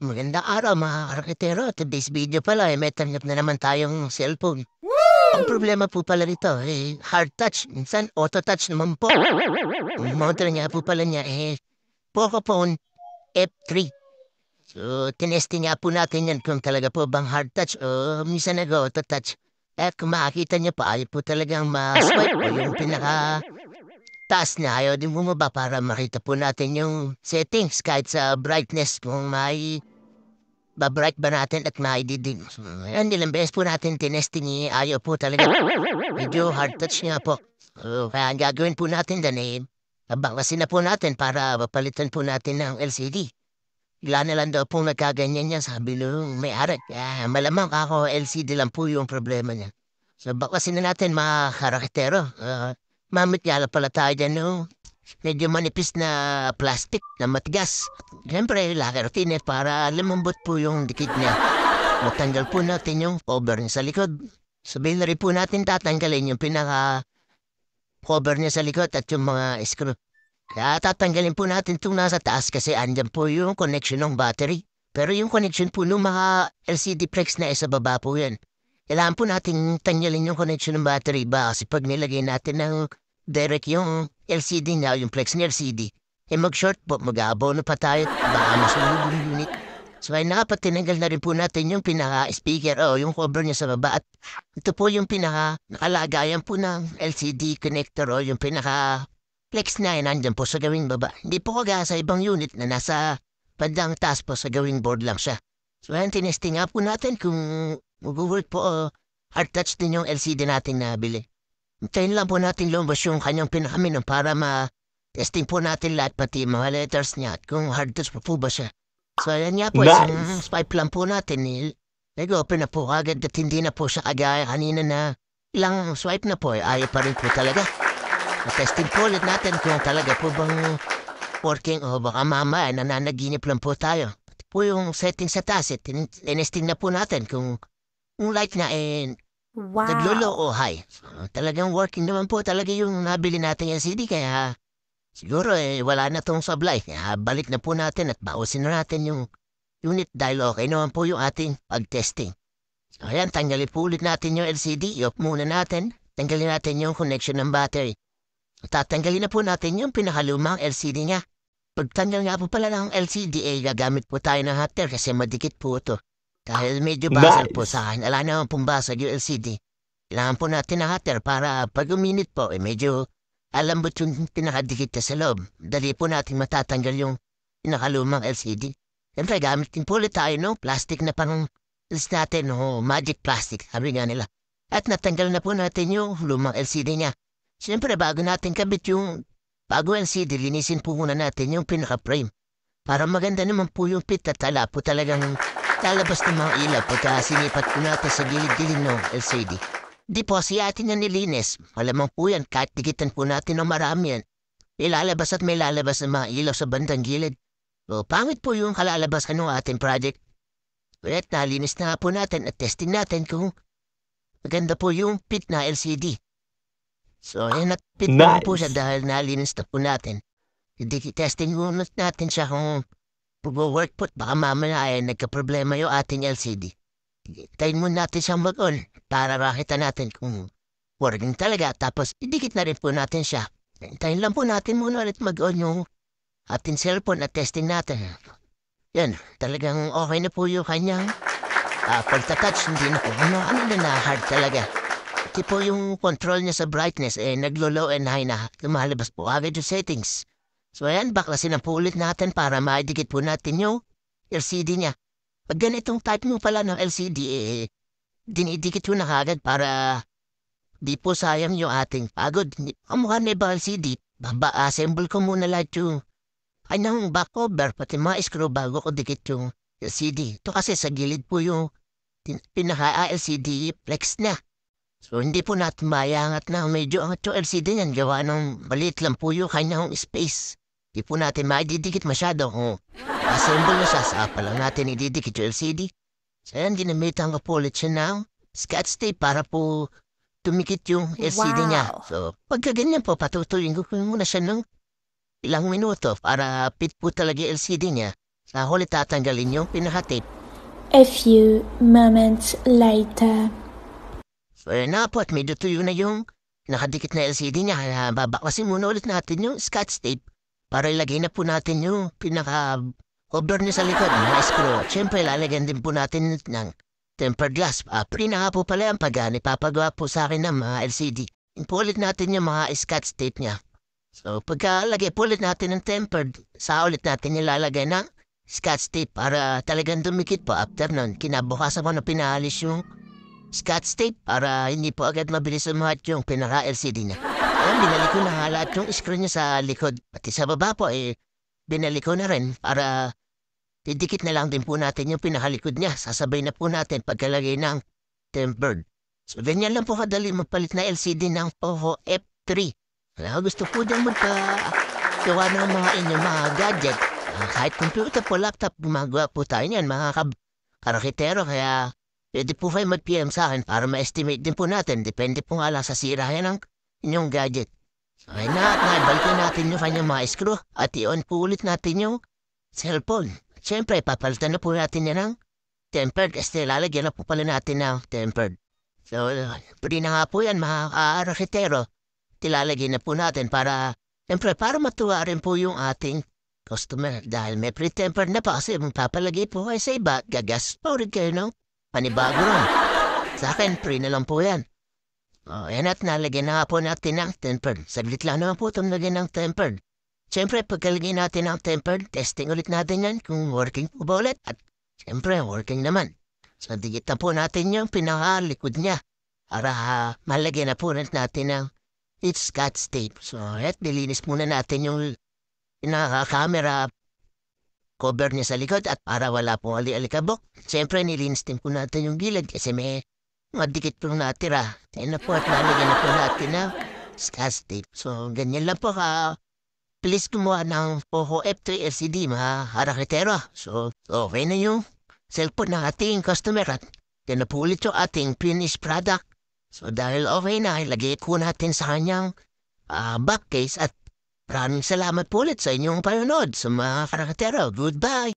Magandang araw mga arkitero. Today's video pala may tanggap na naman tayong cellphone. Ang problema po pala nito hard touch. Minsan auto touch naman po. Ang model nga po pala niya Pocophone F3. So tinesting nga po natin yan kung talaga po bang hard touch o minsan nag-auto touch. At kung makakita niyo pa ayaw po talagang ma-swipe o yung pinaka taas na ayaw din bumaba para makita po natin yung settings kahit sa brightness kung may ba-bright ba natin at maididim. Ayan, ilang beses po natin tinesting ayaw po talaga. Medyo hard touch nga po. Kaya ang gagawin po natin dan baklasin na po natin para mapalitan po natin ng LCD. Bigla na lang daw po nagkaganyan niya, sabi nung may-ari. Malamang ako LCD lang po yung problema niya. So baklasin na natin mga karakitero. Mamit nga pala tayo dyan no. Medyo manipis na plastic na matigas. Siyempre, laki routine para lumambot po yung dikit niya. Matanggal po natin yung cover niya sa likod. Sabihin na rin po natin tatanggalin yung pinaka-cover niya sa likod at yung mga screw. Kaya tatanggalin po natin itong nasa taas kasi andyan po yung connection ng battery. Pero yung connection po ng mga LCD flex na isa baba po yan. Kailangan po natin tanggalin yung connection ng battery ba kasi pag nilagay natin ng direct yung LCD niya, yung flex ng LCD, mag-short po, mag-aabono pa tayo, baka masunog yung unit. So ay nakapatinanggal na rin po natin yung pinaka-speaker o yung cover niya sa baba at ito po yung pinaka-nakalagayan po ng LCD connector o yung pinaka-flex na nandyan po sa gawing baba. Hindi po kagaya sa ibang unit na nasa bandang taas po sa gawing board lang siya. So ayan, tinesting nga po natin kung mag-work po o hard touch din yung LCD natin na bili. Hintayin lang po natin lumabas yung kanyang pinakaminong para ma-testing po natin lahat pati mga letters niya at kung hard touch po ba siya. So ayan nga po, isang swipe lang po natin. Nag-open na po agad at hindi na po siya kagaya kanina na ilang swipe na po ayaw pa rin po talaga. Testing po ulit natin kung talaga po bang working o baka mamaya nananaginip lang po tayo. Ito po yung setting sa taas. Tinesting na po natin kung light na naglolo o high. So, talagang working naman po talaga yung nabili natin LCD kaya siguro wala na tong supply. Kaya balik na po natin at bausin na natin yung unit dahil okay naman po yung ating pag-testing. So ayan, tanggalin po ulit natin yung LCD. I-off muna natin. Tanggalin natin yung connection ng battery. Tatanggalin na po natin yung pinakalumang LCD niya. Pagtanggal nga po pala ng LCD gagamit po tayo ng hot air kasi madikit po ito. Dahil medyo basag po sa akin. Ala naman pong basag yung LCD. Kailangan po natin ng hot air para pag uminit po, medyo alambot yung pinakadikit na sa loob. Dali po natin matatanggal yung pinakalumang LCD. Siyempre, gamit din po ulit tayo, no? Plastic na pang list natin, magic plastic, sabi nga nila. At natanggal na po natin yung lumang LCD niya. Siyempre, bago natin kabit yung bago LCD, linisin po muna natin yung pinaka-frame. Para maganda naman po yung pit at tala po talagang lalabas ng mga ilaw pagka sinipat po natin sa gilid-gilid ng LCD. Di po si atin yan nilinis. Malamang po yan kahit dikitan po natin ng marami yan. May lalabas at may lalabas ng mga ilaw sa bandang gilid. So, pangit po yung kalalabasan ng ating project. Kaya nalinis na po natin at testing natin kung maganda po yung pit na LCD. So, yan at pit po siya dahil nalinis na po natin. Testing natin siya kung pag-work po, baka mamaya nagka-problema yung ating LCD. Tayin muna natin siyang mag-on para makita natin kung working talaga. Tapos, idikit na rin po natin siya. Tayin lang po natin muna ulit mag-on yung ating cellphone at testing natin. Yan, talagang okay na po yung kanyang pagtatouch. Hindi na po. Ano na hard talaga. Ito po yung control niya sa brightness. Naglo-low and high na. Lumalabas po agad yung settings. So ayan, baklasin na po ulit natin para maidikit po natin yung LCD niya. Pag ganitong type mo pala ng LCD, dinidikit ko na kagad para di po sayang yung ating pagod. Ang mukha na iba LCD, assemble ko muna lahat yung kanyang back cover, pati mga screw bago ko dikit yung LCD. Ito kasi sa gilid po yung pinaka-LCD flex na. So hindi po natin mayangat na medyo angat yung LCD niyan. Gawa ng maliit lang po yung kanyang space. Di po natin maididikit masyado kung assemble na siya. Saka lang natin ididikit yung LCD. So yan, ginamitan ko po ulit siya ng scotch tape para po tumikit yung LCD niya. So pagka ganyan po, patutuyin ko muna siya ng ilang minuto para fit po talaga yung LCD niya. Sa huli tatanggalin yung pinaka-tape. A few moments later. So yun na po at medyo tuyo na yung nakadikit na LCD niya. Kaya babaklasin muna ulit natin yung scotch tape para ilagay na po natin yung pinaka-cover niya sa likod, mga screw. At syempre, lalagyan din po natin ng tempered glass. Pre na nga po pala ang ipapagawa po sa akin ng mga LCD. Po ulit natin yung mga scotch tape niya. So pagkalagay po ulit natin ng tempered, sa ulit natin nilalagay ng scotch tape para talagang dumikit po. After nun, kinabukasan ko na pinaalis yung scotch tape para hindi po agad mabilis umuhat yung pinaka-LCD niya. Ayan, binalik ko na nga lahat yung screw niya sa likod. Pati sa baba po, binalik ko na rin para didikit na lang din po natin yung pinakalikod niya. Sasabay na po natin pagkalagay ng tempered. So, ganyan lang po kadali magpalit na LCD ng Poco F3. Kaya gusto po din magpagawa ng mga inyong mga gadget. Kahit computer po, laptop, gumagawa po tayo niyan, mga karakitero. Kaya pwede po kayo mag-PM sa akin para ma-estimate din po natin. Depende po nga lang sa sirayan ng inyong gadget. So, ayun na, at naibalikan natin yung kanyang mga screw at i-on po ulit natin yung cellphone. At syempre, papalitan na po natin yan ng tempered kasi lalagyan na po pala natin ng tempered. So, pwede na nga po yan mga karakitero. Tilalagyan na po natin para, syempre, para matuwa rin po yung ating customer. Dahil may pre-tempered na pa kasi magpapalagay po kayo sa iba, gagas pa rin kayo ng panibago ron. Sa akin, free na lang po yan. Ayan at nalagyan na nga po natin ng tempered. Saglit lang naman po itong lagyan ng tempered. Siyempre, pagkalagyan natin ng tempered, testing ulit natin yan kung working po ba ulit. At siyempre, working naman. So, digit na po natin yung pinakalikod niya para malagyan na po natin ng scotch tape. So, at nilinis muna natin yung pinaka-camera cover niya sa likod at para wala pong ali-alikabok. Siyempre, nilinis din po natin yung gilid kasi may madikit pong natira. Kaya na po at lalagyan na po natin na scotch tape. So, ganyan lang po please gumawa ng Poco F3 LCD, mga harakitero. So, okay na yung cellphone ng ating customer at yan na po ulit yung ating finished product. So, dahil okay na, ilagay ko natin sa kanyang back case at maraming salamat po ulit sa inyong panonood sa mga karakatero. Goodbye!